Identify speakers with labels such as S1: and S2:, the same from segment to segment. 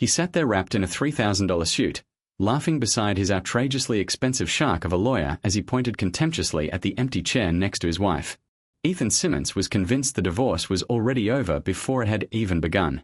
S1: He sat there wrapped in a $3,000 suit, laughing beside his outrageously expensive shark of a lawyer as he pointed contemptuously at the empty chair next to his wife. Ethan Simmons was convinced the divorce was already over before it had even begun.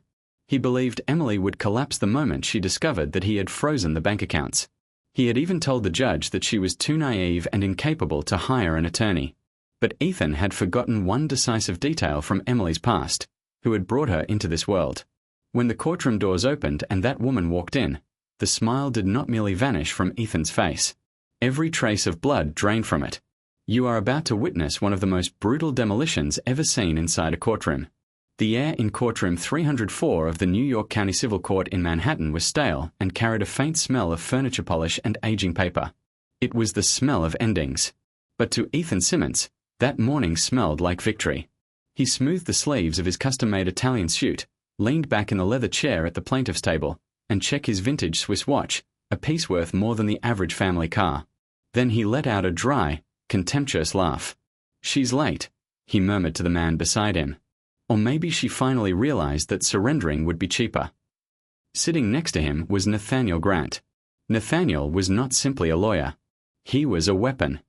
S1: He believed Emily would collapse the moment she discovered that he had frozen the bank accounts. He had even told the judge that she was too naive and incapable to hire an attorney. But Ethan had forgotten one decisive detail from Emily's past, who had brought her into this world. When the courtroom doors opened and that woman walked in, the smile did not merely vanish from Ethan's face. Every trace of blood drained from it. You are about to witness one of the most brutal demolitions ever seen inside a courtroom. The air in courtroom 304 of the New York County Civil Court in Manhattan was stale and carried a faint smell of furniture polish and aging paper. It was the smell of endings. But to Ethan Simmons, that morning smelled like victory. He smoothed the sleeves of his custom-made Italian suit, leaned back in the leather chair at the plaintiff's table, and checked his vintage Swiss watch, a piece worth more than the average family car. Then he let out a dry, contemptuous laugh. "She's late," he murmured to the man beside him. Or maybe she finally realized that surrendering would be cheaper. Sitting next to him was Nathaniel Grant. Nathaniel was not simply a lawyer. He was a weapon.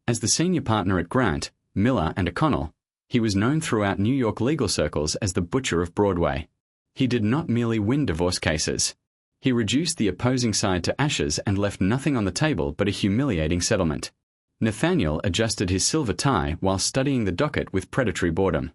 S1: As the senior partner at Grant, Miller and O'Connell, he was known throughout New York legal circles as the Butcher of Broadway. He did not merely win divorce cases. He reduced the opposing side to ashes and left nothing on the table but a humiliating settlement. Nathaniel adjusted his silver tie while studying the docket with predatory boredom.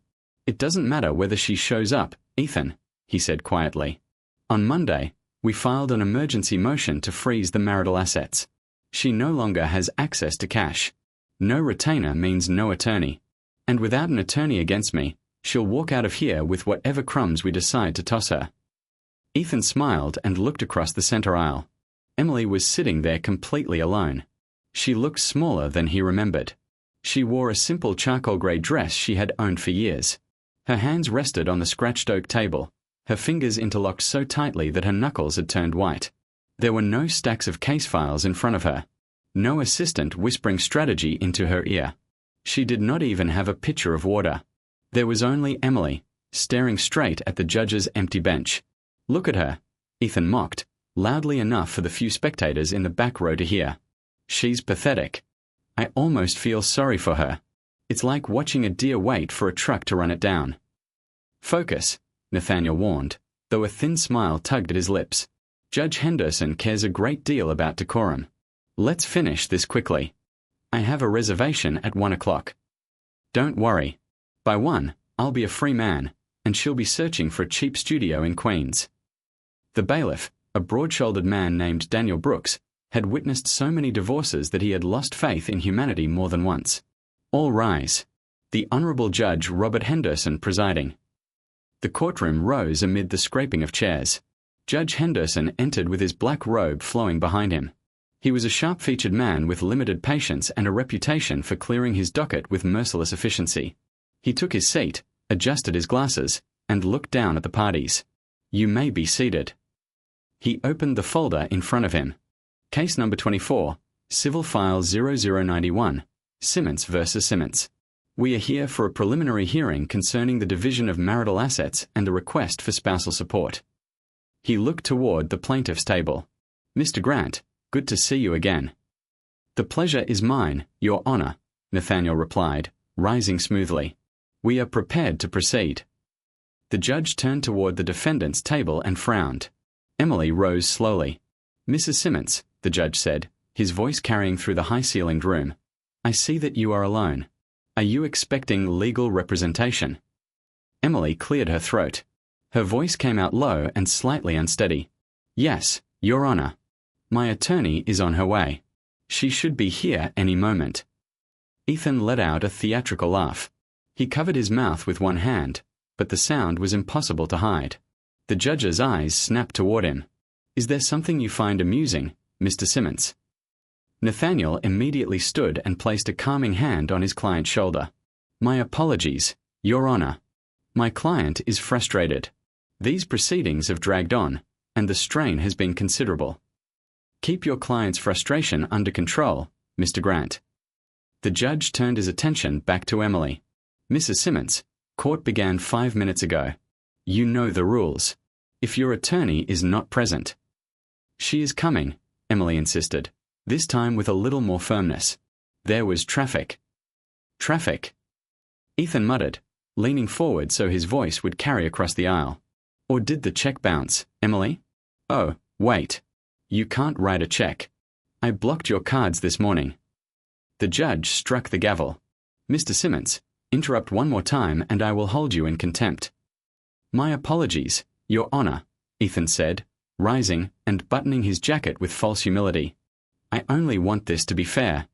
S1: "It doesn't matter whether she shows up, Ethan," he said quietly. "On Monday, we filed an emergency motion to freeze the marital assets. She no longer has access to cash. No retainer means no attorney. And without an attorney against me, she'll walk out of here with whatever crumbs we decide to toss her." Ethan smiled and looked across the center aisle. Emily was sitting there completely alone. She looked smaller than he remembered. She wore a simple charcoal gray dress she had owned for years. Her hands rested on the scratched oak table, her fingers interlocked so tightly that her knuckles had turned white. There were no stacks of case files in front of her. No assistant whispering strategy into her ear. She did not even have a pitcher of water. There was only Emily, staring straight at the judge's empty bench. "Look at her," Ethan mocked, loudly enough for the few spectators in the back row to hear. "She's pathetic. I almost feel sorry for her. It's like watching a deer wait for a truck to run it down." "Focus," Nathaniel warned, though a thin smile tugged at his lips. "Judge Henderson cares a great deal about decorum. Let's finish this quickly. I have a reservation at 1 o'clock. Don't worry. By 1, I'll be a free man, and she'll be searching for a cheap studio in Queens." The bailiff, a broad-shouldered man named Daniel Brooks, had witnessed so many divorces that he had lost faith in humanity more than once. All rise. The Honorable Judge Robert Henderson presiding. The courtroom rose amid the scraping of chairs. Judge Henderson entered with his black robe flowing behind him. He was a sharp-featured man with limited patience and a reputation for clearing his docket with merciless efficiency. He took his seat, adjusted his glasses, and looked down at the parties. "You may be seated." He opened the folder in front of him. Case number 24, Civil File 0091, Simmons versus Simmons. We are here for a preliminary hearing concerning the division of marital assets and a request for spousal support. He looked toward the plaintiff's table. "Mr. Grant, good to see you again." "The pleasure is mine, Your Honor," Nathaniel replied, rising smoothly. "We are prepared to proceed." The judge turned toward the defendant's table and frowned. Emily rose slowly. "Mrs. Simmons," the judge said, his voice carrying through the high-ceilinged room, "I see that you are alone. Are you expecting legal representation?" Emily cleared her throat. Her voice came out low and slightly unsteady. "Yes, Your Honor. My attorney is on her way. She should be here any moment." Ethan let out a theatrical laugh. He covered his mouth with one hand, but the sound was impossible to hide. The judge's eyes snapped toward him. "Is there something you find amusing, Mr. Simmons?" Nathaniel immediately stood and placed a calming hand on his client's shoulder. "My apologies, Your Honor. My client is frustrated. These proceedings have dragged on, and the strain has been considerable. Keep your client's frustration under control, Mr. Grant." The judge turned his attention back to Emily. "Mrs. Simmons, court began 5 minutes ago. You know the rules. if your attorney is not present. She is coming, Emily insisted, this time with a little more firmness. There was traffic. Traffic. Ethan muttered, leaning forward so his voice would carry across the aisle. Or did the check bounce, Emily? Oh, wait. You can't write a check. I blocked your cards this morning. The judge struck the gavel. Mr. Simmons, interrupt one more time and I will hold you in contempt. My apologies, Your Honor, Ethan said, rising and buttoning his jacket with false humility. I only want this to be fair.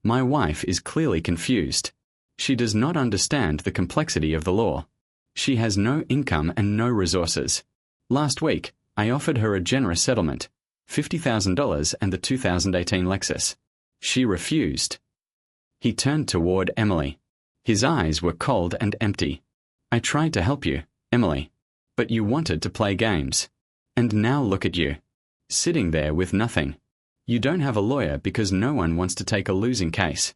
S1: My wife is clearly confused. She does not understand the complexity of the law. She has no income and no resources. Last week, I offered her a generous settlement, $50,000 and the 2018 Lexus. She refused. He turned toward Emily. His eyes were cold and empty. I tried to help you, Emily, but you wanted to play games. And now look at you, sitting there with nothing. You don't have a lawyer because no one wants to take a losing case.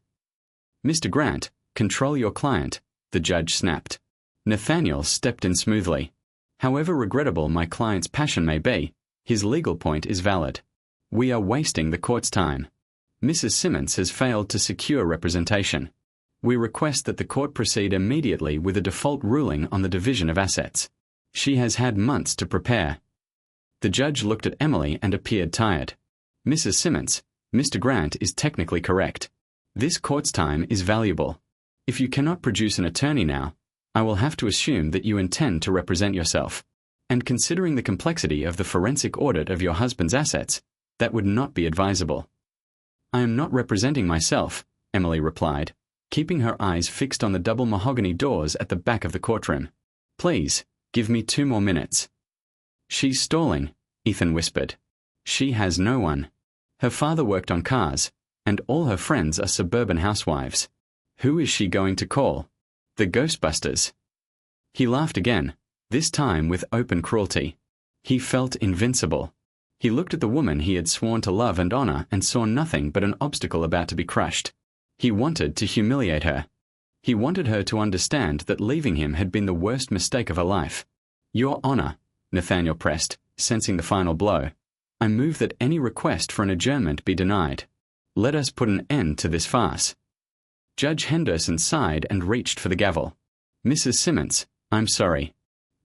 S1: Mr. Grant, control your client, the judge snapped. Nathaniel stepped in smoothly. However regrettable my client's passion may be, his legal point is valid. We are wasting the court's time. Mrs. Simmons has failed to secure representation. We request that the court proceed immediately with a default ruling on the division of assets. She has had months to prepare. The judge looked at Emily and appeared tired. Mrs. Simmons, Mr. Grant is technically correct. This court's time is valuable. If you cannot produce an attorney now, I will have to assume that you intend to represent yourself. And considering the complexity of the forensic audit of your husband's assets, that would not be advisable. I am not representing myself, Emily replied, keeping her eyes fixed on the double mahogany doors at the back of the courtroom. Please, give me 2 more minutes. She's stalling, Ethan whispered. She has no one. Her father worked on cars, and all her friends are suburban housewives. Who is she going to call? The Ghostbusters. He laughed again, this time with open cruelty. He felt invincible. He looked at the woman he had sworn to love and honor and saw nothing but an obstacle about to be crushed. He wanted to humiliate her. He wanted her to understand that leaving him had been the worst mistake of her life. Your Honor, Nathaniel pressed, sensing the final blow. I move that any request for an adjournment be denied. Let us put an end to this farce. Judge Henderson sighed and reached for the gavel. Mrs. Simmons, I'm sorry.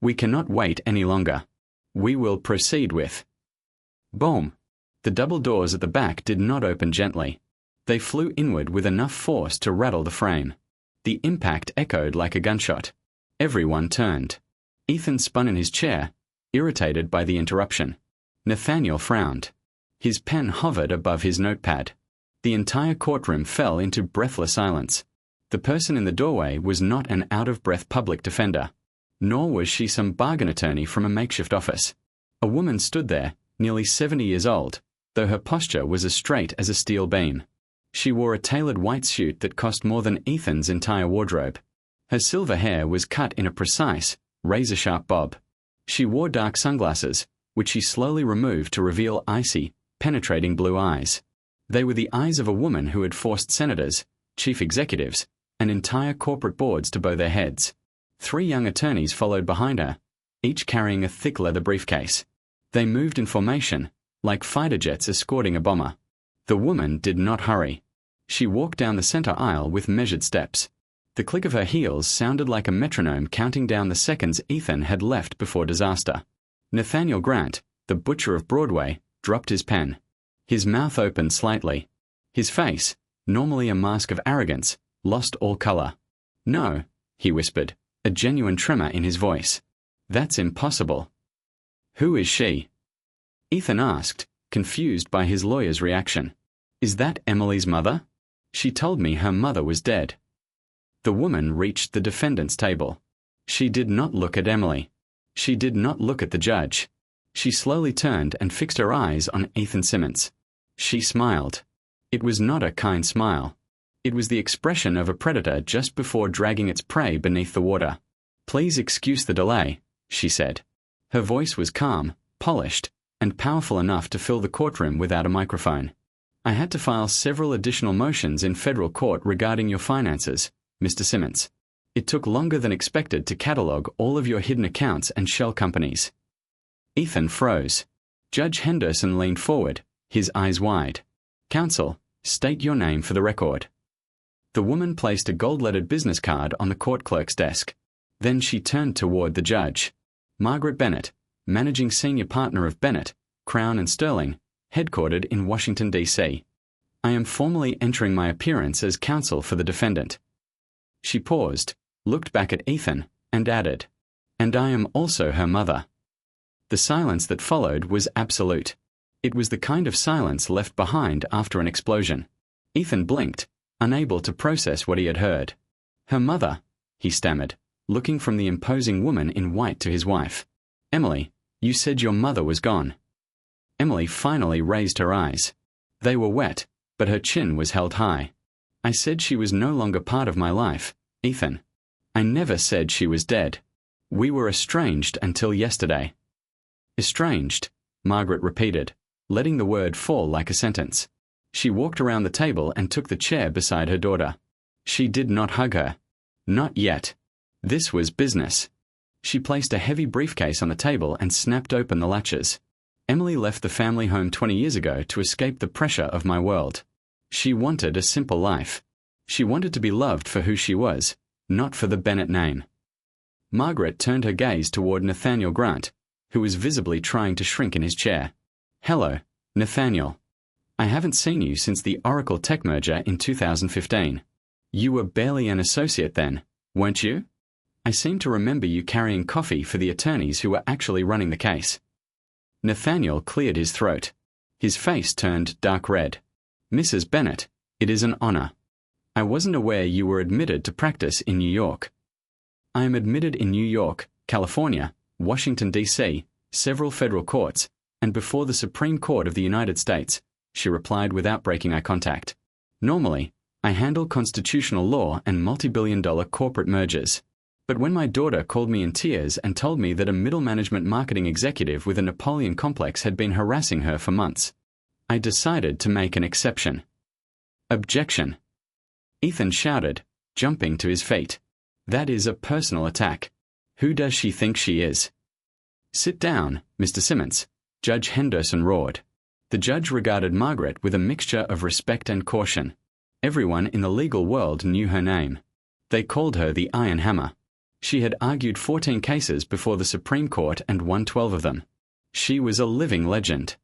S1: We cannot wait any longer. We will proceed with. Boom. The double doors at the back did not open gently. They flew inward with enough force to rattle the frame. The impact echoed like a gunshot. Everyone turned. Ethan spun in his chair, irritated by the interruption. Nathaniel frowned. His pen hovered above his notepad. The entire courtroom fell into breathless silence. The person in the doorway was not an out-of-breath public defender, nor was she some bargain attorney from a makeshift office. A woman stood there, nearly 70 years old, though her posture was as straight as a steel beam. She wore a tailored white suit that cost more than Ethan's entire wardrobe. Her silver hair was cut in a precise, razor-sharp bob. She wore dark sunglasses, which she slowly removed to reveal icy, penetrating blue eyes. They were the eyes of a woman who had forced senators, chief executives, and entire corporate boards to bow their heads. 3 young attorneys followed behind her, each carrying a thick leather briefcase. They moved in formation, like fighter jets escorting a bomber. The woman did not hurry. She walked down the center aisle with measured steps. The click of her heels sounded like a metronome counting down the seconds Ethan had left before disaster. Nathaniel Grant, the butcher of Broadway, dropped his pen. His mouth opened slightly. His face, normally a mask of arrogance, lost all color. No, he whispered, a genuine tremor in his voice. That's impossible. Who is she? Ethan asked, confused by his lawyer's reaction. Is that Emily's mother? She told me her mother was dead. The woman reached the defendant's table. She did not look at Emily. She did not look at the judge. She slowly turned and fixed her eyes on Ethan Simmons. She smiled. It was not a kind smile. It was the expression of a predator just before dragging its prey beneath the water. Please excuse the delay, she said. Her voice was calm, polished, and powerful enough to fill the courtroom without a microphone. I had to file several additional motions in federal court regarding your finances, Mr. Simmons. It took longer than expected to catalog all of your hidden accounts and shell companies. Ethan froze. Judge Henderson leaned forward, his eyes wide. "Counsel, state your name for the record." The woman placed a gold-lettered business card on the court clerk's desk. Then she turned toward the judge. "Margaret Bennett, managing senior partner of Bennett, Crown and Sterling, headquartered in Washington, D.C. I am formally entering my appearance as counsel for the defendant." She paused, looked back at Ethan, and added, "And I am also her mother." The silence that followed was absolute. It was the kind of silence left behind after an explosion. Ethan blinked, unable to process what he had heard. "Her mother," he stammered, looking from the imposing woman in white to his wife. "Emily, you said your mother was gone." Emily finally raised her eyes. They were wet, but her chin was held high. "I said she was no longer part of my life, Ethan. I never said she was dead. We were estranged until yesterday." "Estranged," Margaret repeated, letting the word fall like a sentence. She walked around the table and took the chair beside her daughter. She did not hug her. Not yet. This was business. She placed a heavy briefcase on the table and snapped open the latches. "Emily left the family home 20 years ago to escape the pressure of my world. She wanted a simple life. She wanted to be loved for who she was, not for the Bennett name." Margaret turned her gaze toward Nathaniel Grant, who was visibly trying to shrink in his chair. "Hello, Nathaniel. I haven't seen you since the Oracle Tech merger in 2015. You were barely an associate then, weren't you? I seem to remember you carrying coffee for the attorneys who were actually running the case." Nathaniel cleared his throat. His face turned dark red. "Mrs. Bennett, it is an honor. I wasn't aware you were admitted to practice in New York." "I am admitted in New York, California, Washington, D.C., several federal courts, and before the Supreme Court of the United States," she replied without breaking eye contact. "Normally, I handle constitutional law and multi-billion-dollar corporate mergers. But when my daughter called me in tears and told me that a middle management marketing executive with a Napoleon complex had been harassing her for months, I decided to make an exception." "Objection!" Ethan shouted, jumping to his feet. "That is a personal attack. Who does she think she is?" "Sit down, Mr. Simmons," Judge Henderson roared. The judge regarded Margaret with a mixture of respect and caution. Everyone in the legal world knew her name. They called her the Iron Hammer. She had argued 14 cases before the Supreme Court and won 12 of them. She was a living legend.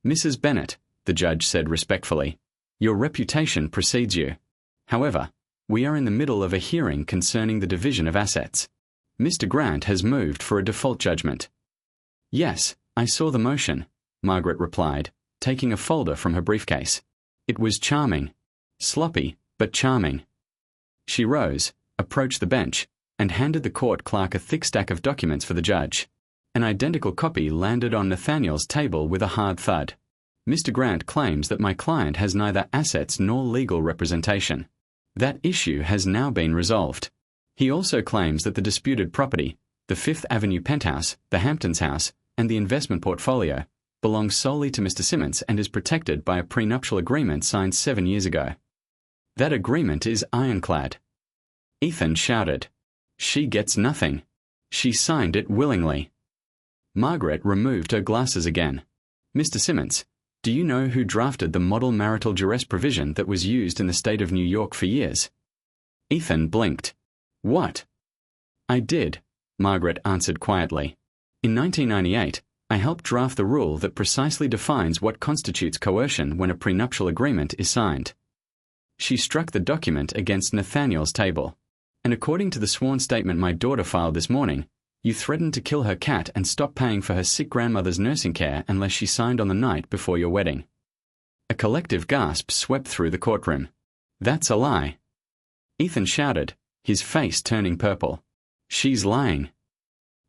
S1: "Mrs. Bennett," the judge said respectfully, "your reputation precedes you. However, we are in the middle of a hearing concerning the division of assets. Mr. Grant has moved for a default judgment." "Yes, I saw the motion," Margaret replied, taking a folder from her briefcase. "It was charming. Sloppy, but charming." She rose, approached the bench, and handed the court clerk a thick stack of documents for the judge. An identical copy landed on Nathaniel's table with a hard thud. "Mr. Grant claims that my client has neither assets nor legal representation. That issue has now been resolved. He also claims that the disputed property, the Fifth Avenue penthouse, the Hamptons house, and the investment portfolio, belongs solely to Mr. Simmons and is protected by a prenuptial agreement signed 7 years ago. That agreement is ironclad." Ethan shouted, "She gets nothing. She signed it willingly." Margaret removed her glasses again. "Mr. Simmons, do you know who drafted the model marital duress provision that was used in the state of New York for years?" Ethan blinked. "What?" "I did," Margaret answered quietly. "In 1998, I helped draft the rule that precisely defines what constitutes coercion when a prenuptial agreement is signed." She struck the document against Nathaniel's table. "And according to the sworn statement my daughter filed this morning, you threatened to kill her cat and stop paying for her sick grandmother's nursing care unless she signed on the night before your wedding." A collective gasp swept through the courtroom. "That's a lie." Ethan shouted, his face turning purple. "She's lying."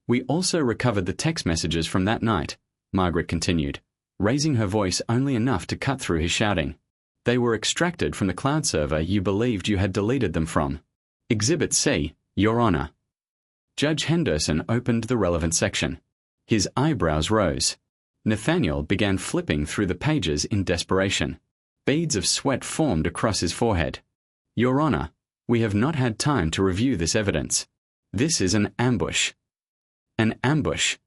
S1: "We also recovered the text messages from that night," Margaret continued, raising her voice only enough to cut through his shouting. "They were extracted from the cloud server you believed you had deleted them from. Exhibit C, Your Honor." Judge Henderson opened the relevant section. His eyebrows rose. Nathaniel began flipping through the pages in desperation. Beads of sweat formed across his forehead. "Your Honor, we have not had time to review this evidence. This is an ambush." "An ambush."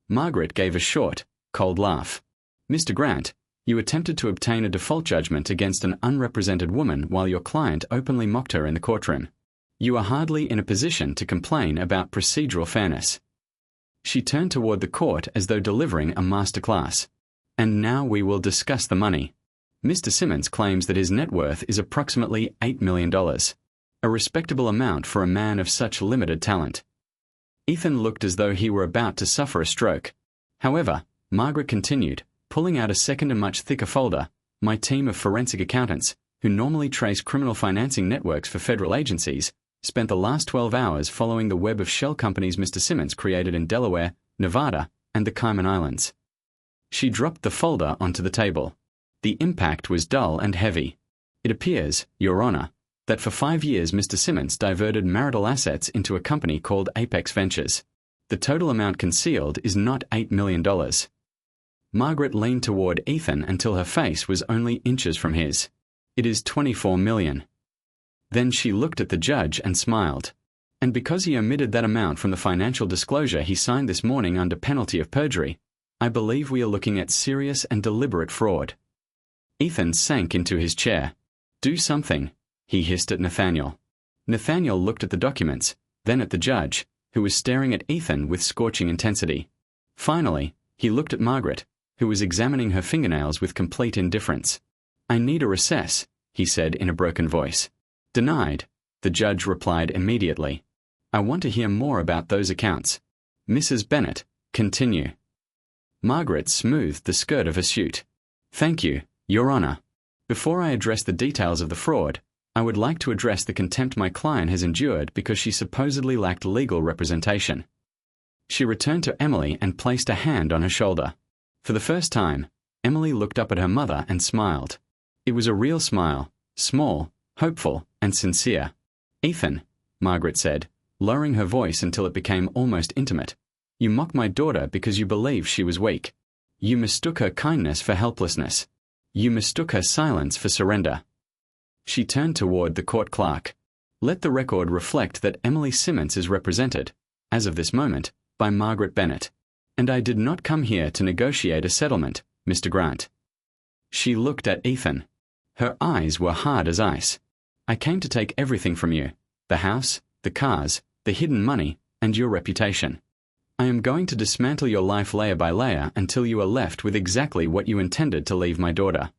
S1: Margaret gave a short, cold laugh. Mr. Grant, you attempted to obtain a default judgment against an unrepresented woman while your client openly mocked her in the courtroom. You are hardly in a position to complain about procedural fairness. She turned toward the court as though delivering a masterclass. And now we will discuss the money. Mr. Simmons claims that his net worth is approximately $8 million, a respectable amount for a man of such limited talent. Ethan looked as though he were about to suffer a stroke. However, Margaret continued, pulling out a second and much thicker folder. My team of forensic accountants, who normally trace criminal financing networks for federal agencies, spent the last 12 hours following the web of shell companies Mr. Simmons created in Delaware, Nevada, and the Cayman Islands. She dropped the folder onto the table. The impact was dull and heavy. It appears, Your Honor, that for 5 years Mr. Simmons diverted marital assets into a company called Apex Ventures. The total amount concealed is not $8 million. Margaret leaned toward Ethan until her face was only inches from his. It is $24 million. Then she looked at the judge and smiled. And because he omitted that amount from the financial disclosure he signed this morning under penalty of perjury, I believe we are looking at serious and deliberate fraud. Ethan sank into his chair. Do something, he hissed at Nathaniel. Nathaniel looked at the documents, then at the judge, who was staring at Ethan with scorching intensity. Finally, he looked at Margaret, who was examining her fingernails with complete indifference. I need a recess, he said in a broken voice. Denied, the judge replied immediately. I want to hear more about those accounts. Mrs. Bennett, continue. Margaret smoothed the skirt of her suit. Thank you, Your Honor. Before I address the details of the fraud, I would like to address the contempt my client has endured because she supposedly lacked legal representation. She returned to Emily and placed a hand on her shoulder. For the first time, Emily looked up at her mother and smiled. It was a real smile, small, hopeful, and sincere. Ethan, Margaret said, lowering her voice until it became almost intimate, you mocked my daughter because you believed she was weak. You mistook her kindness for helplessness. You mistook her silence for surrender. She turned toward the court clerk. Let the record reflect that Emily Simmons is represented, as of this moment, by Margaret Bennett. And I did not come here to negotiate a settlement, Mr. Grant. She looked at Ethan. Her eyes were hard as ice. I came to take everything from you, the house, the cars, the hidden money, and your reputation. I am going to dismantle your life layer by layer until you are left with exactly what you intended to leave my daughter.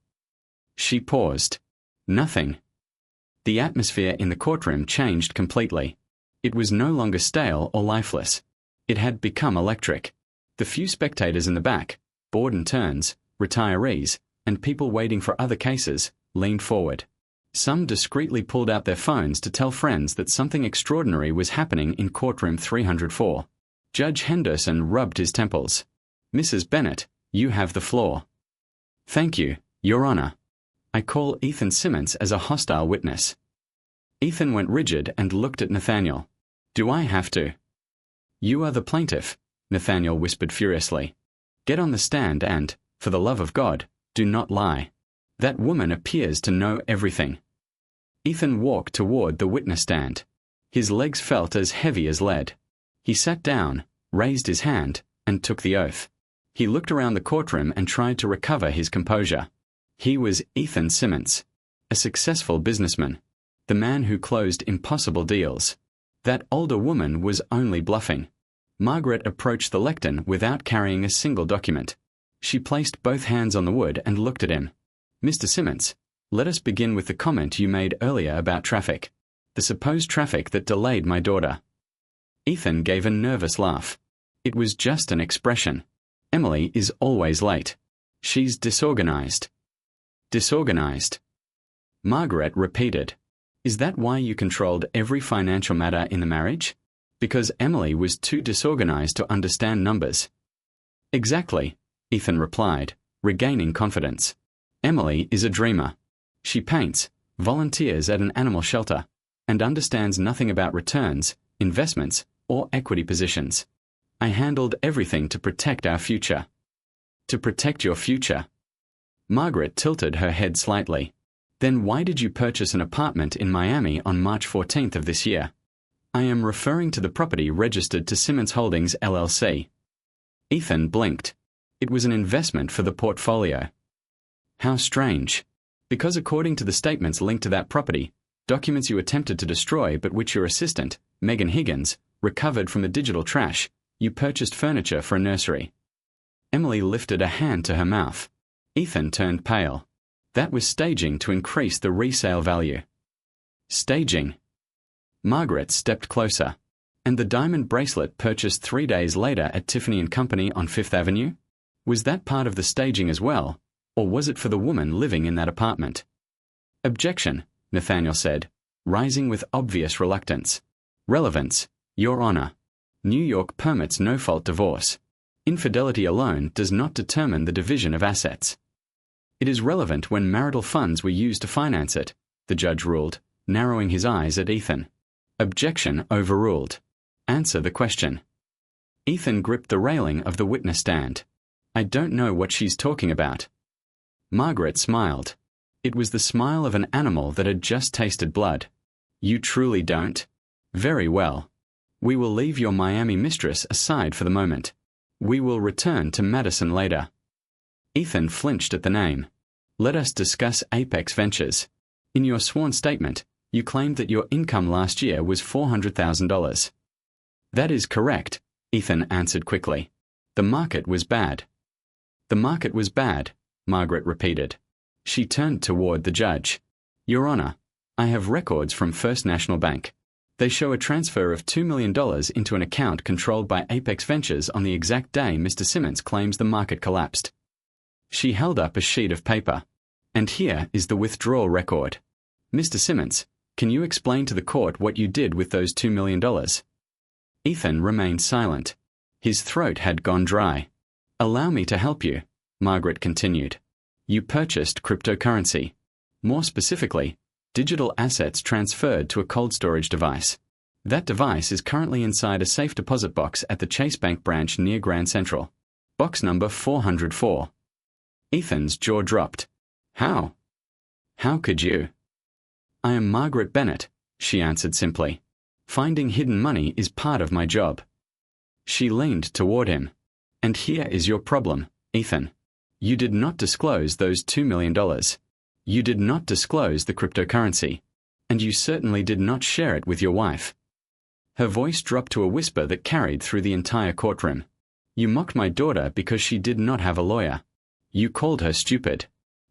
S1: She paused. Nothing. The atmosphere in the courtroom changed completely. It was no longer stale or lifeless. It had become electric. The few spectators in the back, board and turns, retirees, and people waiting for other cases, leaned forward. Some discreetly pulled out their phones to tell friends that something extraordinary was happening in courtroom 304. Judge Henderson rubbed his temples. Mrs. Bennett, you have the floor. Thank you, Your Honor. I call Ethan Simmons as a hostile witness. Ethan went rigid and looked at Nathaniel. Do I have to? You are the plaintiff, Nathaniel whispered furiously. Get on the stand and, for the love of God, do not lie. That woman appears to know everything. Ethan walked toward the witness stand. His legs felt as heavy as lead. He sat down, raised his hand, and took the oath. He looked around the courtroom and tried to recover his composure. He was Ethan Simmons, a successful businessman, the man who closed impossible deals. That older woman was only bluffing. Margaret approached the lectern without carrying a single document. She placed both hands on the wood and looked at him. Mr. Simmons, let us begin with the comment you made earlier about traffic. The supposed traffic that delayed my daughter. Ethan gave a nervous laugh. It was just an expression. Emily is always late. She's disorganized. Disorganized. Margaret repeated. Is that why you controlled every financial matter in the marriage? Because Emily was too disorganized to understand numbers. Exactly, Ethan replied, regaining confidence. Emily is a dreamer. She paints, volunteers at an animal shelter, and understands nothing about returns, investments, or equity positions. I handled everything to protect our future. To protect your future. Margaret tilted her head slightly. Then why did you purchase an apartment in Miami on March 14th of this year? I am referring to the property registered to Simmons Holdings LLC. Ethan blinked. It was an investment for the portfolio. How strange. Because according to the statements linked to that property, documents you attempted to destroy but which your assistant, Megan Higgins, recovered from the digital trash, you purchased furniture for a nursery. Emily lifted a hand to her mouth. Ethan turned pale. That was staging to increase the resale value. Staging. Margaret stepped closer. And the diamond bracelet purchased 3 days later at Tiffany & Company on Fifth Avenue? Was that part of the staging as well, or was it for the woman living in that apartment? Objection, Nathaniel said, rising with obvious reluctance. Relevance, Your Honor. New York permits no-fault divorce. Infidelity alone does not determine the division of assets. It is relevant when marital funds were used to finance it, the judge ruled, narrowing his eyes at Ethan. Objection overruled. Answer the question. Ethan gripped the railing of the witness stand. I don't know what she's talking about. Margaret smiled. It was the smile of an animal that had just tasted blood. You truly don't? Very well. We will leave your Miami mistress aside for the moment. We will return to Madison later. Ethan flinched at the name. Let us discuss Apex Ventures. In your sworn statement, you claimed that your income last year was $400,000. That is correct, Ethan answered quickly. The market was bad. The market was bad, Margaret repeated. She turned toward the judge. Your Honor, I have records from First National Bank. They show a transfer of $2 million into an account controlled by Apex Ventures on the exact day Mr. Simmons claims the market collapsed. She held up a sheet of paper. And here is the withdrawal record. Mr. Simmons, can you explain to the court what you did with those $2 million? Ethan remained silent. His throat had gone dry. Allow me to help you, Margaret continued. You purchased cryptocurrency. More specifically, digital assets transferred to a cold storage device. That device is currently inside a safe deposit box at the Chase Bank branch near Grand Central. Box number 404. Ethan's jaw dropped. How? How could you? I am Margaret Bennett, she answered simply. Finding hidden money is part of my job. She leaned toward him. And here is your problem, Ethan. You did not disclose those $2 million. You did not disclose the cryptocurrency. And you certainly did not share it with your wife. Her voice dropped to a whisper that carried through the entire courtroom. You mocked my daughter because she did not have a lawyer. You called her stupid.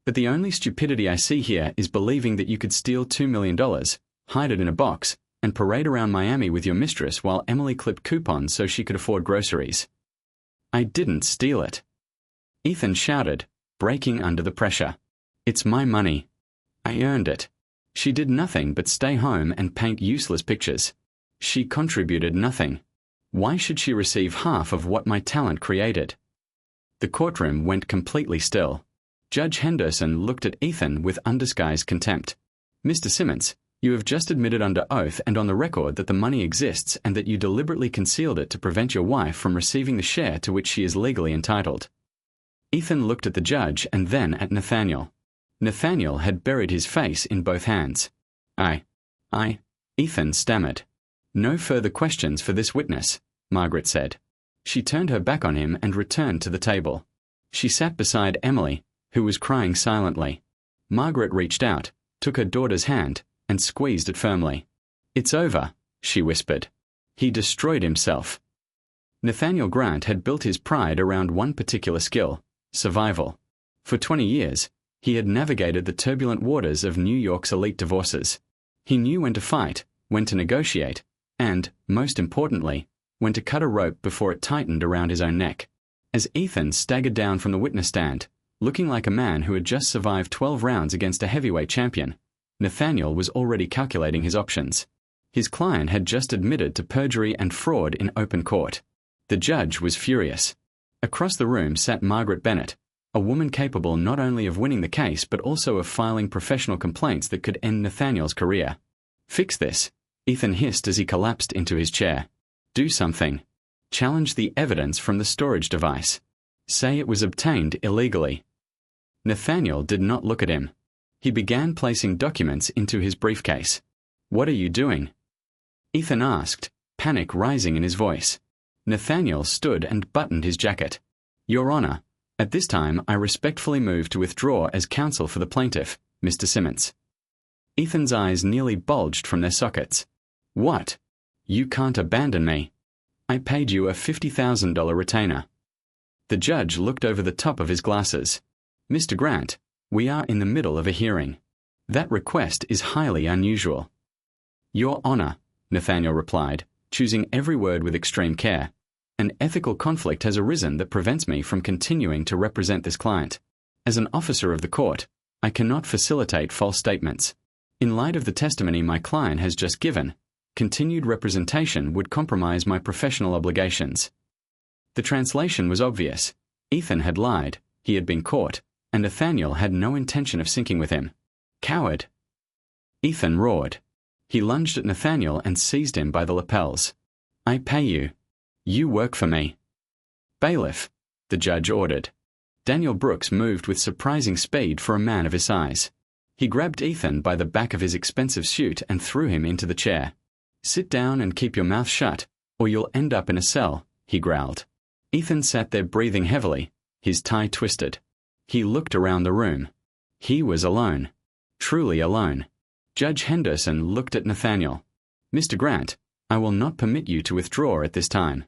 S1: But the only stupidity I see here is believing that you could steal $2 million, hide it in a box, and parade around Miami with your mistress while Emily clipped coupons so she could afford groceries. I didn't steal it. Ethan shouted, breaking under the pressure. It's my money. I earned it. She did nothing but stay home and paint useless pictures. She contributed nothing. Why should she receive half of what my talent created? The courtroom went completely still. Judge Henderson looked at Ethan with undisguised contempt. Mr. Simmons, you have just admitted under oath and on the record that the money exists and that you deliberately concealed it to prevent your wife from receiving the share to which she is legally entitled. Ethan looked at the judge and then at Nathaniel. Nathaniel had buried his face in both hands. Ethan stammered. No further questions for this witness, Margaret said. She turned her back on him and returned to the table. She sat beside Emily, who was crying silently. Margaret reached out, took her daughter's hand, and squeezed it firmly. It's over, she whispered. He destroyed himself. Nathaniel Grant had built his pride around one particular skill, survival. For 20 years, he had navigated the turbulent waters of New York's elite divorces. He knew when to fight, when to negotiate, and, most importantly, when to cut a rope before it tightened around his own neck. As Ethan staggered down from the witness stand, looking like a man who had just survived 12 rounds against a heavyweight champion, Nathaniel was already calculating his options. His client had just admitted to perjury and fraud in open court. The judge was furious. Across the room sat Margaret Bennett, a woman capable not only of winning the case but also of filing professional complaints that could end Nathaniel's career. Fix this, Ethan hissed as he collapsed into his chair. Do something. Challenge the evidence from the storage device. Say it was obtained illegally. Nathaniel did not look at him. He began placing documents into his briefcase. What are you doing? Ethan asked, panic rising in his voice. Nathaniel stood and buttoned his jacket. Your Honor, at this time I respectfully move to withdraw as counsel for the plaintiff, Mr. Simmons. Ethan's eyes nearly bulged from their sockets. What? You can't abandon me. I paid you a $50,000 retainer. The judge looked over the top of his glasses. Mr. Grant, we are in the middle of a hearing. That request is highly unusual. Your Honor, Nathaniel replied, choosing every word with extreme care. An ethical conflict has arisen that prevents me from continuing to represent this client. As an officer of the court, I cannot facilitate false statements. In light of the testimony my client has just given, continued representation would compromise my professional obligations. The translation was obvious. Ethan had lied, he had been caught, and Nathaniel had no intention of sinking with him. Coward! Ethan roared. He lunged at Nathaniel and seized him by the lapels. I pay you. You work for me. Bailiff, the judge ordered. Daniel Brooks moved with surprising speed for a man of his size. He grabbed Ethan by the back of his expensive suit and threw him into the chair. Sit down and keep your mouth shut, or you'll end up in a cell, he growled. Ethan sat there breathing heavily, his tie twisted. He looked around the room. He was alone. Truly alone. Judge Henderson looked at Nathaniel. Mr. Grant, I will not permit you to withdraw at this time.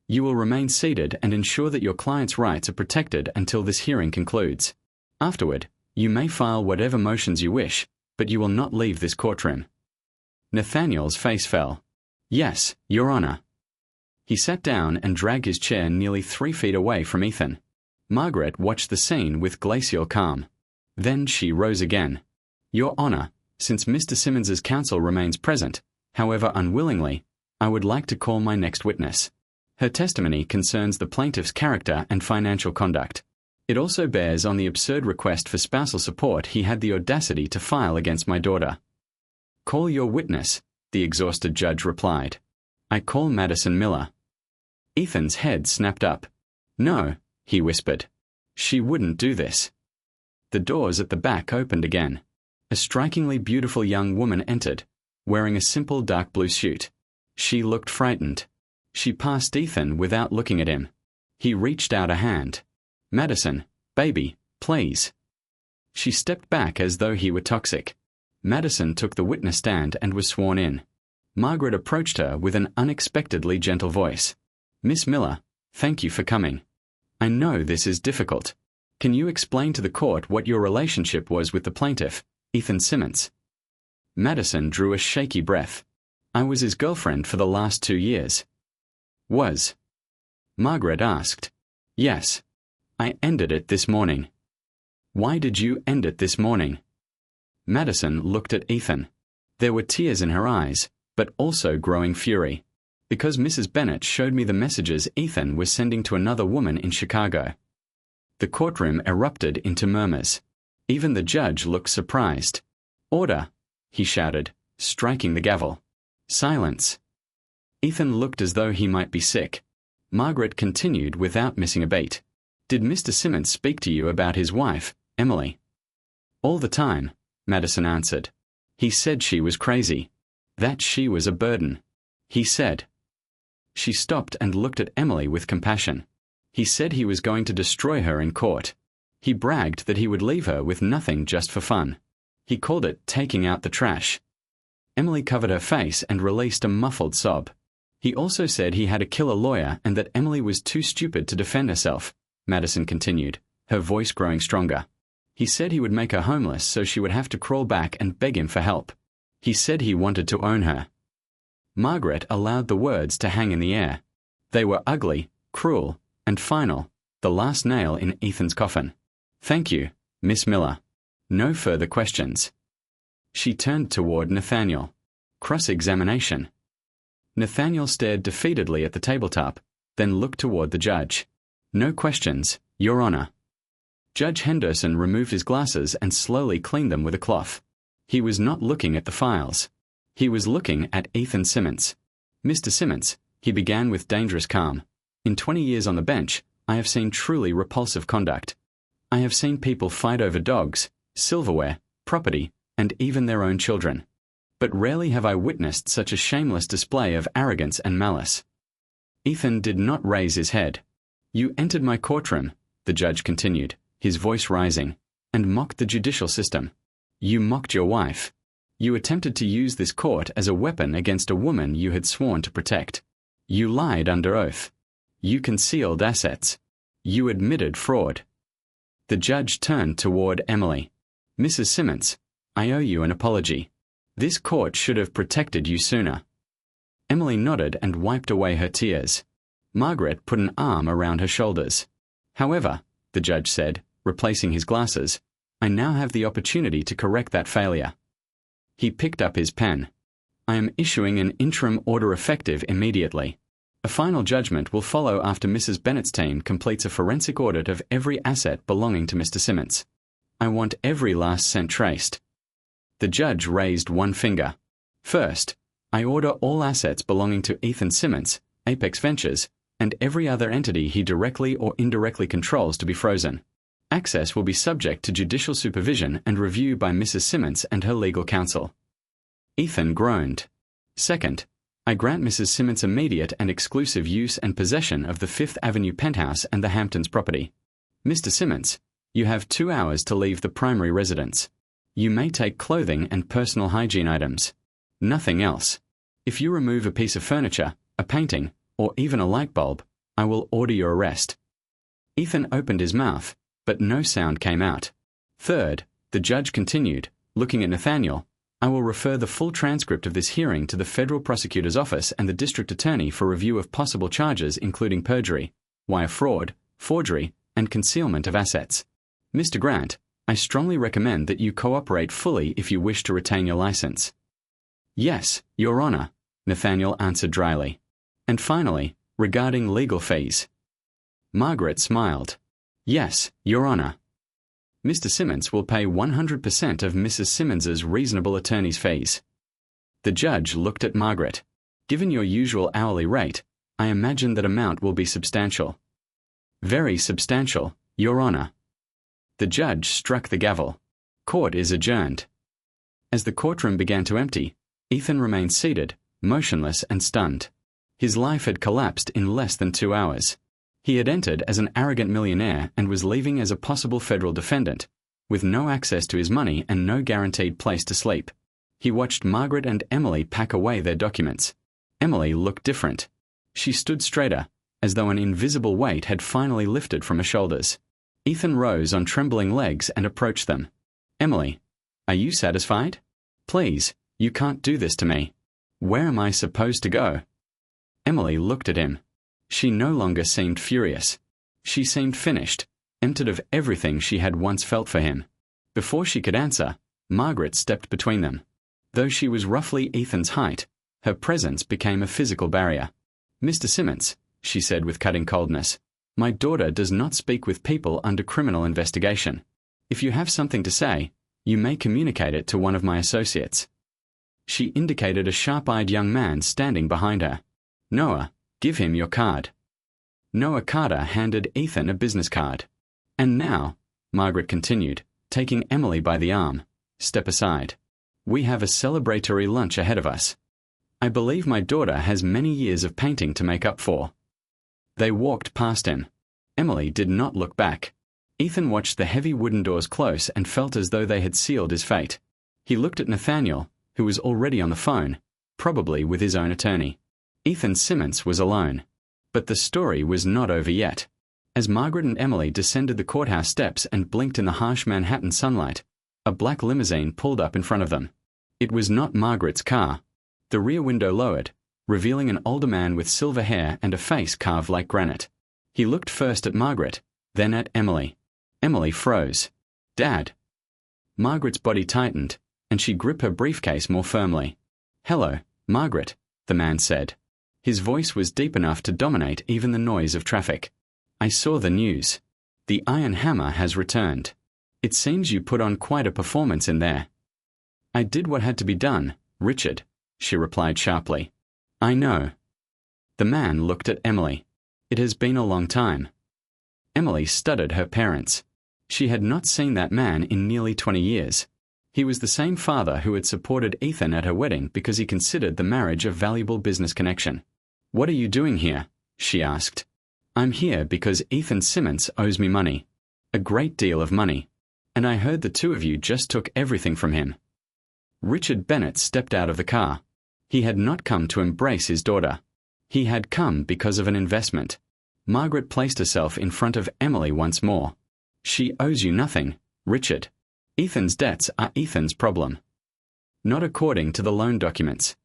S1: You will remain seated and ensure that your client's rights are protected until this hearing concludes. Afterward, you may file whatever motions you wish, but you will not leave this courtroom. Nathaniel's face fell. Yes, Your Honor. He sat down and dragged his chair nearly 3 feet away from Ethan. Margaret watched the scene with glacial calm. Then she rose again. Your Honor, since Mr. Simmons's counsel remains present, however unwillingly, I would like to call my next witness. Her testimony concerns the plaintiff's character and financial conduct. It also bears on the absurd request for spousal support he had the audacity to file against my daughter. Call your witness, the exhausted judge replied. I call Madison Miller. Ethan's head snapped up. No, he whispered. She wouldn't do this. The doors at the back opened again. A strikingly beautiful young woman entered, wearing a simple dark blue suit. She looked frightened. She passed Ethan without looking at him. He reached out a hand. Madison, baby, please. She stepped back as though he were toxic. Madison took the witness stand and was sworn in. Margaret approached her with an unexpectedly gentle voice. Miss Miller, thank you for coming. I know this is difficult. Can you explain to the court what your relationship was with the plaintiff, Ethan Simmons? Madison drew a shaky breath. I was his girlfriend for the last 2 years. Was? Margaret asked. Yes. I ended it this morning. Why did you end it this morning? Madison looked at Ethan. There were tears in her eyes, but also growing fury. Because Mrs. Bennett showed me the messages Ethan was sending to another woman in Chicago. The courtroom erupted into murmurs. Even the judge looked surprised. Order, he shouted, striking the gavel. Silence. Ethan looked as though he might be sick. Margaret continued without missing a beat. Did Mr. Simmons speak to you about his wife, Emily? All the time, Madison answered. He said she was crazy. That she was a burden. He said. She stopped and looked at Emily with compassion. He said he was going to destroy her in court. He bragged that he would leave her with nothing just for fun. He called it taking out the trash. Emily covered her face and released a muffled sob. He also said he had to kill a lawyer and that Emily was too stupid to defend herself, Madison continued, her voice growing stronger. He said he would make her homeless so she would have to crawl back and beg him for help. He said he wanted to own her. Margaret allowed the words to hang in the air. They were ugly, cruel, and final, the last nail in Ethan's coffin. Thank you, Miss Miller. No further questions. She turned toward Nathaniel. Cross-examination. Nathaniel stared defeatedly at the tabletop, then looked toward the judge. No questions, Your Honor. Judge Henderson removed his glasses and slowly cleaned them with a cloth. He was not looking at the files. He was looking at Ethan Simmons. Mr. Simmons, he began with dangerous calm. In 20 years on the bench, I have seen truly repulsive conduct. I have seen people fight over dogs, silverware, property, and even their own children. But rarely have I witnessed such a shameless display of arrogance and malice. Ethan did not raise his head. "You entered my courtroom," the judge continued, his voice rising, "and mocked the judicial system. You mocked your wife. You attempted to use this court as a weapon against a woman you had sworn to protect. You lied under oath. You concealed assets. You admitted fraud." The judge turned toward Emily. "Mrs. Simmons, I owe you an apology. This court should have protected you sooner." Emily nodded and wiped away her tears. Margaret put an arm around her shoulders. "However," the judge said, replacing his glasses, "I now have the opportunity to correct that failure." He picked up his pen. "I am issuing an interim order effective immediately. A final judgment will follow after Mrs. Bennett's team completes a forensic audit of every asset belonging to Mr. Simmons. I want every last cent traced." The judge raised one finger. "First, I order all assets belonging to Ethan Simmons, Apex Ventures, and every other entity he directly or indirectly controls to be frozen. Access will be subject to judicial supervision and review by Mrs. Simmons and her legal counsel." Ethan groaned. "Second, I grant Mrs. Simmons immediate and exclusive use and possession of the Fifth Avenue penthouse and the Hamptons property. Mr. Simmons, you have 2 hours to leave the primary residence. You may take clothing and personal hygiene items. Nothing else. If you remove a piece of furniture, a painting, or even a light bulb, I will order your arrest." Ethan opened his mouth, but no sound came out. "Third," the judge continued, looking at Nathaniel, "I will refer the full transcript of this hearing to the federal prosecutor's office and the district attorney for review of possible charges including perjury, wire fraud, forgery, and concealment of assets. Mr. Grant, I strongly recommend that you cooperate fully if you wish to retain your license." "Yes, Your Honor," Nathaniel answered dryly. "And finally, regarding legal fees." Margaret smiled. "Yes, Your Honor. Mr. Simmons will pay 100% of Mrs. Simmons's reasonable attorney's fees." The judge looked at Margaret. "Given your usual hourly rate, I imagine that amount will be substantial." "Very substantial, Your Honor." The judge struck the gavel. "Court is adjourned." As the courtroom began to empty, Ethan remained seated, motionless and stunned. His life had collapsed in less than 2 hours. He had entered as an arrogant millionaire and was leaving as a possible federal defendant, with no access to his money and no guaranteed place to sleep. He watched Margaret and Emily pack away their documents. Emily looked different. She stood straighter, as though an invisible weight had finally lifted from her shoulders. Ethan rose on trembling legs and approached them. "Emily, are you satisfied? Please, you can't do this to me. Where am I supposed to go?" Emily looked at him. She no longer seemed furious. She seemed finished, emptied of everything she had once felt for him. Before she could answer, Margaret stepped between them. Though she was roughly Ethan's height, her presence became a physical barrier. "Mr. Simmons," she said with cutting coldness, "my daughter does not speak with people under criminal investigation. If you have something to say, you may communicate it to one of my associates." She indicated a sharp-eyed young man standing behind her. "Noah, give him your card." Noah Carter handed Ethan a business card. "And now," Margaret continued, taking Emily by the arm, "step aside. We have a celebratory lunch ahead of us. I believe my daughter has many years of painting to make up for." They walked past him. Emily did not look back. Ethan watched the heavy wooden doors close and felt as though they had sealed his fate. He looked at Nathaniel, who was already on the phone, probably with his own attorney. Ethan Simmons was alone. But the story was not over yet. As Margaret and Emily descended the courthouse steps and blinked in the harsh Manhattan sunlight, a black limousine pulled up in front of them. It was not Margaret's car. The rear window lowered, revealing an older man with silver hair and a face carved like granite. He looked first at Margaret, then at Emily. Emily froze. "Dad." Margaret's body tightened, and she gripped her briefcase more firmly. "Hello, Margaret," the man said. His voice was deep enough to dominate even the noise of traffic. "I saw the news. The Iron Hammer has returned. It seems you put on quite a performance in there." "I did what had to be done, Richard," she replied sharply. "I know." The man looked at Emily. "It has been a long time." Emily studied her parents. She had not seen that man in nearly 20 years. He was the same father who had supported Ethan at her wedding because he considered the marriage a valuable business connection. "What are you doing here?" she asked. I'm here because Ethan Simmons owes me money. A great deal of money. And I heard the two of you just took everything from him. Richard Bennett stepped out of the car. He had not come to embrace his daughter. He had come because of an investment. Margaret placed herself in front of Emily once more. She owes you nothing, Richard. Ethan's debts are Ethan's problem. Not according to the loan documents.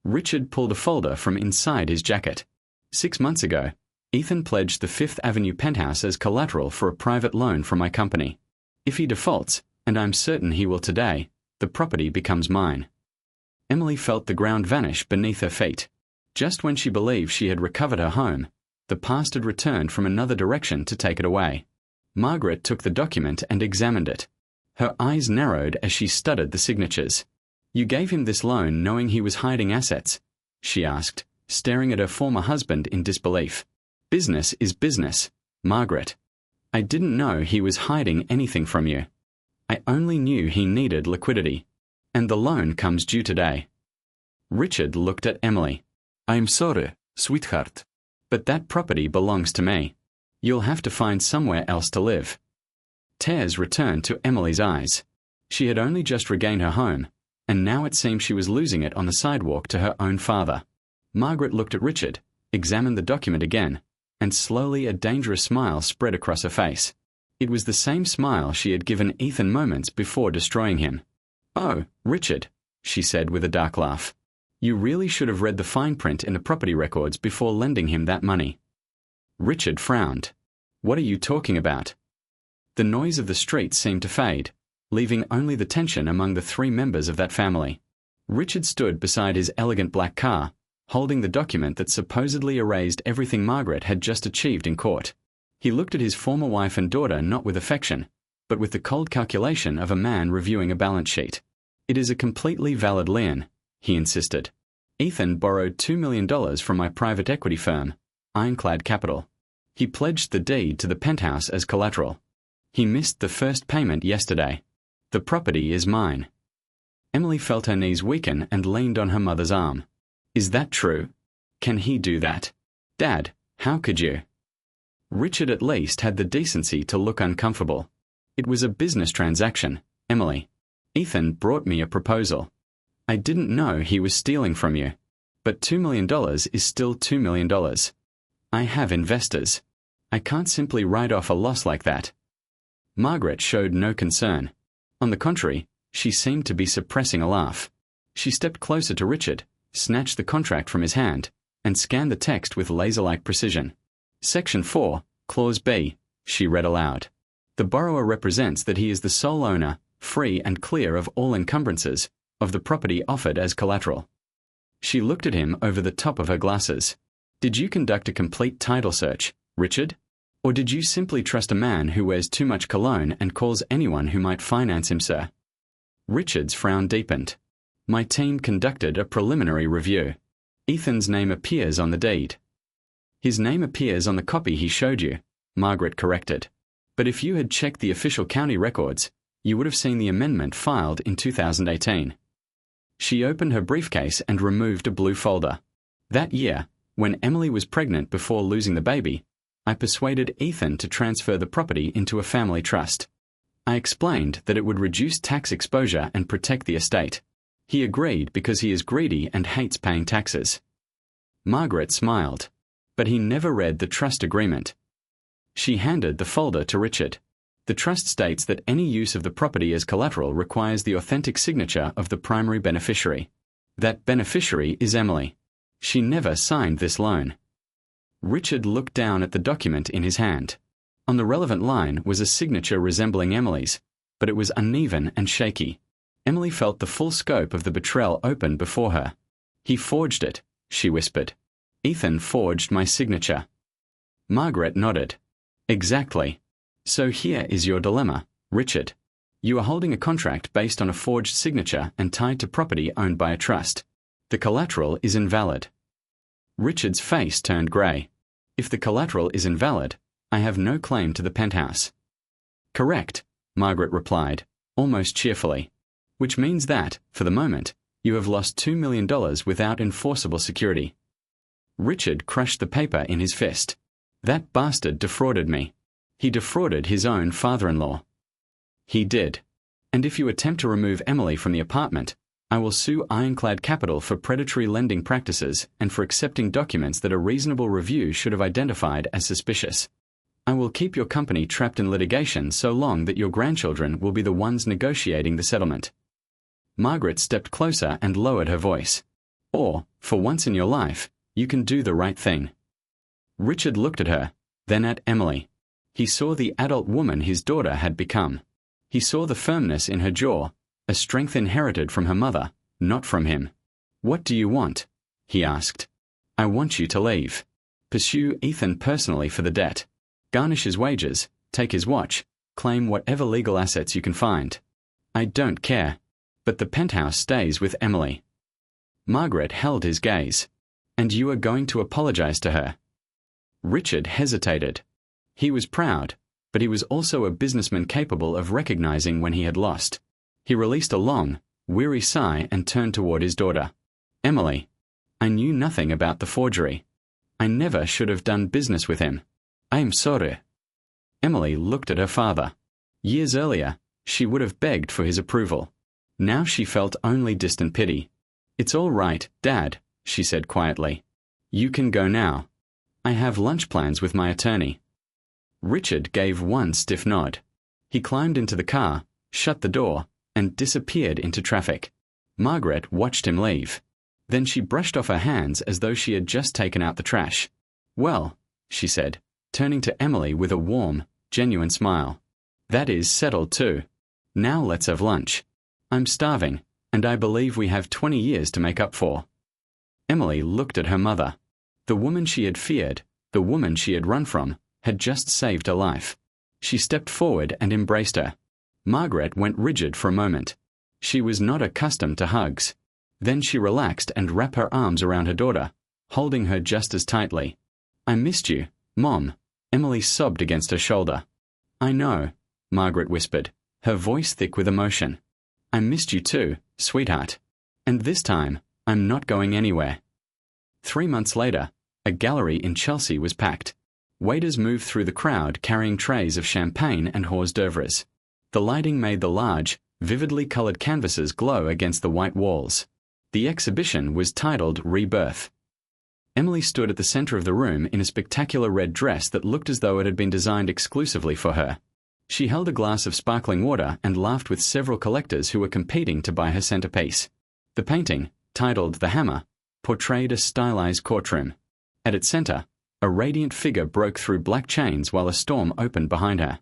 S1: Richard pulled a folder from inside his jacket. 6 months ago, Ethan pledged the Fifth Avenue penthouse as collateral for a private loan from my company. If he defaults, and I'm certain he will today, the property becomes mine. Emily felt the ground vanish beneath her feet. Just when she believed she had recovered her home, the past had returned from another direction to take it away. Margaret took the document and examined it. Her eyes narrowed as she studied the signatures. You gave him this loan knowing he was hiding assets? She asked, staring at her former husband in disbelief. Business is business, Margaret. I didn't know he was hiding anything from you. I only knew he needed liquidity. And the loan comes due today. Richard looked at Emily. I'm sorry, sweetheart. But that property belongs to me. You'll have to find somewhere else to live. Tears returned to Emily's eyes. She had only just regained her home, and now it seemed she was losing it on the sidewalk to her own father. Margaret looked at Richard, examined the document again, and slowly a dangerous smile spread across her face. It was the same smile she had given Ethan moments before destroying him. Oh, Richard, she said with a dark laugh. You really should have read the fine print in the property records before lending him that money. Richard frowned. What are you talking about? The noise of the street seemed to fade, leaving only the tension among the three members of that family. Richard stood beside his elegant black car, holding the document that supposedly erased everything Margaret had just achieved in court. He looked at his former wife and daughter not with affection, but with the cold calculation of a man reviewing a balance sheet. It is a completely valid lien, he insisted. Ethan borrowed $2 million from my private equity firm, Ironclad Capital. He pledged the deed to the penthouse as collateral. He missed the first payment yesterday. The property is mine. Emily felt her knees weaken and leaned on her mother's arm. Is that true? Can he do that? Dad, how could you? Richard at least had the decency to look uncomfortable. It was a business transaction, Emily. Ethan brought me a proposal. I didn't know he was stealing from you. But $2 million is still $2 million. I have investors. I can't simply write off a loss like that. Margaret showed no concern. On the contrary, she seemed to be suppressing a laugh. She stepped closer to Richard, snatched the contract from his hand, and scanned the text with laser-like precision. Section 4, Clause B, she read aloud. The borrower represents that he is the sole owner, free and clear of all encumbrances, of the property offered as collateral. She looked at him over the top of her glasses. Did you conduct a complete title search, Richard? Or did you simply trust a man who wears too much cologne and calls anyone who might finance him, sir? Richard's frown deepened. My team conducted a preliminary review. Ethan's name appears on the deed. His name appears on the copy he showed you, Margaret corrected. But if you had checked the official county records, you would have seen the amendment filed in 2018. She opened her briefcase and removed a blue folder. That year, when Emily was pregnant before losing the baby, I persuaded Ethan to transfer the property into a family trust. I explained that it would reduce tax exposure and protect the estate. He agreed because he is greedy and hates paying taxes. Margaret smiled, but he never read the trust agreement. She handed the folder to Richard. The trust states that any use of the property as collateral requires the authentic signature of the primary beneficiary. That beneficiary is Emily. She never signed this loan. Richard looked down at the document in his hand. On the relevant line was a signature resembling Emily's, but it was uneven and shaky. Emily felt the full scope of the betrayal open before her. He forged it, she whispered. Ethan forged my signature. Margaret nodded. Exactly. So here is your dilemma, Richard. You are holding a contract based on a forged signature and tied to property owned by a trust. The collateral is invalid. Richard's face turned grey. If the collateral is invalid, I have no claim to the penthouse. Correct, Margaret replied, almost cheerfully. Which means that, for the moment, you have lost $2 million without enforceable security. Richard crushed the paper in his fist. That bastard defrauded me. He defrauded his own father-in-law. He did. And if you attempt to remove Emily from the apartment, I will sue Ironclad Capital for predatory lending practices and for accepting documents that a reasonable review should have identified as suspicious. I will keep your company trapped in litigation so long that your grandchildren will be the ones negotiating the settlement. Margaret stepped closer and lowered her voice. Or, for once in your life, you can do the right thing. Richard looked at her, then at Emily. He saw the adult woman his daughter had become. He saw the firmness in her jaw, a strength inherited from her mother, not from him. What do you want? He asked. I want you to leave. Pursue Ethan personally for the debt. Garnish his wages, take his watch, claim whatever legal assets you can find. I don't care. But the penthouse stays with Emily. Margaret held his gaze. And you are going to apologize to her? Richard hesitated. He was proud, but he was also a businessman capable of recognizing when he had lost. He released a long, weary sigh and turned toward his daughter. Emily, I knew nothing about the forgery. I never should have done business with him. I am sorry. Emily looked at her father. Years earlier, she would have begged for his approval. Now she felt only distant pity. It's all right, Dad, she said quietly. You can go now. I have lunch plans with my attorney. Richard gave one stiff nod. He climbed into the car, shut the door, and disappeared into traffic. Margaret watched him leave. Then she brushed off her hands as though she had just taken out the trash. Well, she said, turning to Emily with a warm, genuine smile. That is settled too. Now let's have lunch. I'm starving, and I believe we have 20 years to make up for. Emily looked at her mother. The woman she had feared, the woman she had run from, had just saved her life. She stepped forward and embraced her. Margaret went rigid for a moment. She was not accustomed to hugs. Then she relaxed and wrapped her arms around her daughter, holding her just as tightly. I missed you, Mom. Emily sobbed against her shoulder. I know, Margaret whispered, her voice thick with emotion. I missed you too, sweetheart. And this time, I'm not going anywhere. 3 months later, a gallery in Chelsea was packed. Waiters moved through the crowd carrying trays of champagne and hors d'oeuvres. The lighting made the large, vividly colored canvases glow against the white walls. The exhibition was titled Rebirth. Emily stood at the center of the room in a spectacular red dress that looked as though it had been designed exclusively for her. She held a glass of sparkling water and laughed with several collectors who were competing to buy her centerpiece. The painting, titled The Hammer, portrayed a stylized courtroom. At its center, a radiant figure broke through black chains while a storm opened behind her.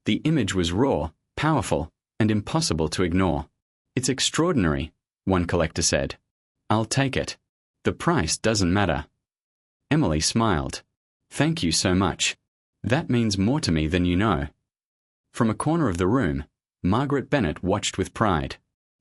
S1: The image was raw, powerful, and impossible to ignore. It's extraordinary, one collector said. I'll take it. The price doesn't matter. Emily smiled. Thank you so much. That means more to me than you know. From a corner of the room, Margaret Bennett watched with pride.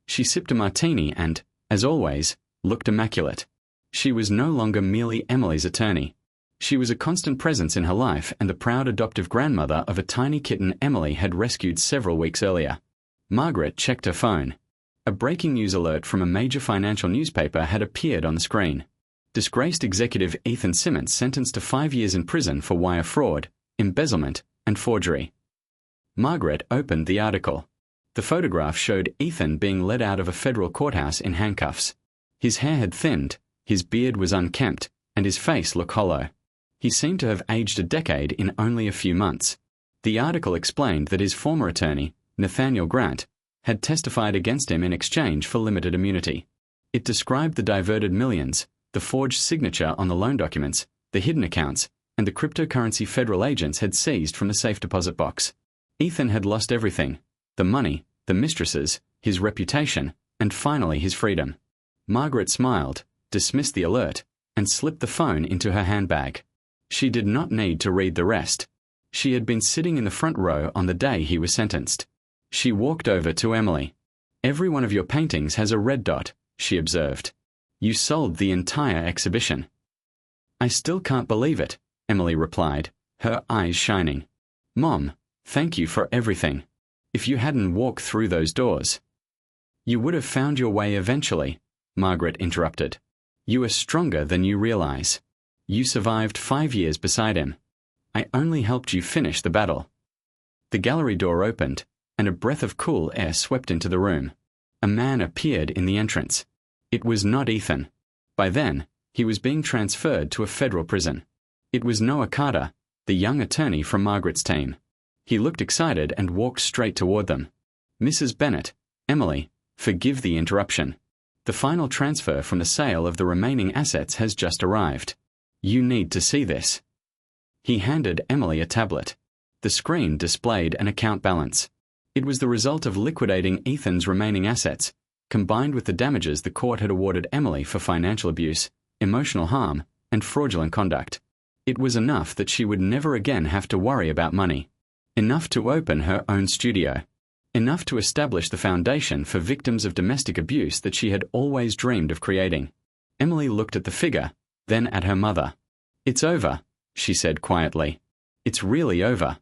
S1: She sipped a martini and, as always, looked immaculate. She was no longer merely Emily's attorney. She was a constant presence in her life and the proud adoptive grandmother of a tiny kitten Emily had rescued several weeks earlier. Margaret checked her phone. A breaking news alert from a major financial newspaper had appeared on the screen. Disgraced executive Ethan Simmons sentenced to 5 years in prison for wire fraud, embezzlement, and forgery. Margaret opened the article. The photograph showed Ethan being led out of a federal courthouse in handcuffs. His hair had thinned, his beard was unkempt, and his face looked hollow. He seemed to have aged a decade in only a few months. The article explained that his former attorney, Nathaniel Grant, had testified against him in exchange for limited immunity. It described the diverted millions, the forged signature on the loan documents, the hidden accounts, and the cryptocurrency federal agents had seized from the safe deposit box. Ethan had lost everything: the money, the mistresses, his reputation, and finally his freedom. Margaret smiled, dismissed the alert, and slipped the phone into her handbag. She did not need to read the rest. She had been sitting in the front row on the day he was sentenced. She walked over to Emily. Every one of your paintings has a red dot, she observed. You sold the entire exhibition. I still can't believe it, Emily replied, her eyes shining. Mom, thank you for everything. If you hadn't walked through those doors. You would have found your way eventually, Margaret interrupted. You are stronger than you realize. You survived 5 years beside him. I only helped you finish the battle. The gallery door opened, and a breath of cool air swept into the room. A man appeared in the entrance. It was not Ethan. By then, he was being transferred to a federal prison. It was Noah Carter, the young attorney from Margaret's team. He looked excited and walked straight toward them. Mrs. Bennet, Emily, forgive the interruption. The final transfer from the sale of the remaining assets has just arrived. You need to see this. He handed Emily a tablet. The screen displayed an account balance. It was the result of liquidating Ethan's remaining assets, combined with the damages the court had awarded Emily for financial abuse, emotional harm, and fraudulent conduct. It was enough that she would never again have to worry about money. Enough to open her own studio. Enough to establish the foundation for victims of domestic abuse that she had always dreamed of creating. Emily looked at the figure, then at her mother. It's over, she said quietly. It's really over.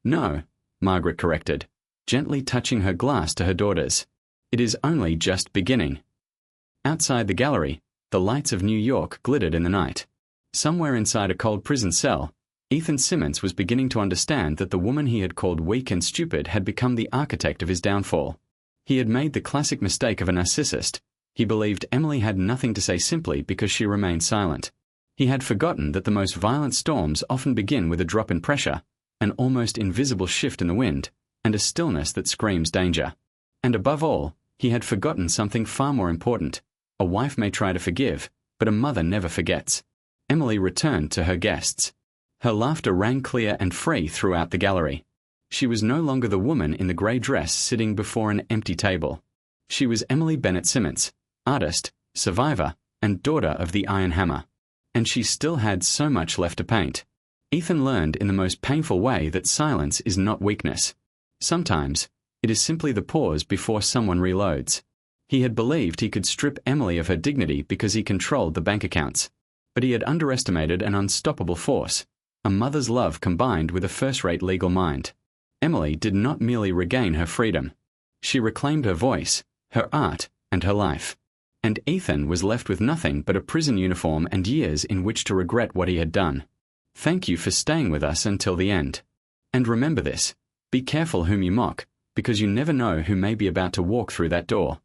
S1: No, Margaret corrected, gently touching her glass to her daughters. It is only just beginning. Outside the gallery, the lights of New York glittered in the night. Somewhere inside a cold prison cell, Ethan Simmons was beginning to understand that the woman he had called weak and stupid had become the architect of his downfall. He had made the classic mistake of a narcissist. He believed Emily had nothing to say simply because she remained silent. He had forgotten that the most violent storms often begin with a drop in pressure, an almost invisible shift in the wind, and a stillness that screams danger. And above all, he had forgotten something far more important. A wife may try to forgive, but a mother never forgets. Emily returned to her guests. Her laughter rang clear and free throughout the gallery. She was no longer the woman in the grey dress sitting before an empty table. She was Emily Bennet Simmons, artist, survivor, and daughter of the Iron Hammer. And she still had so much left to paint. Ethan learned in the most painful way that silence is not weakness. Sometimes, it is simply the pause before someone reloads. He had believed he could strip Emily of her dignity because he controlled the bank accounts. But he had underestimated an unstoppable force, a mother's love combined with a first-rate legal mind. Emily did not merely regain her freedom. She reclaimed her voice, her art, and her life. And Ethan was left with nothing but a prison uniform and years in which to regret what he had done. Thank you for staying with us until the end. And remember this, be careful whom you mock, because you never know who may be about to walk through that door.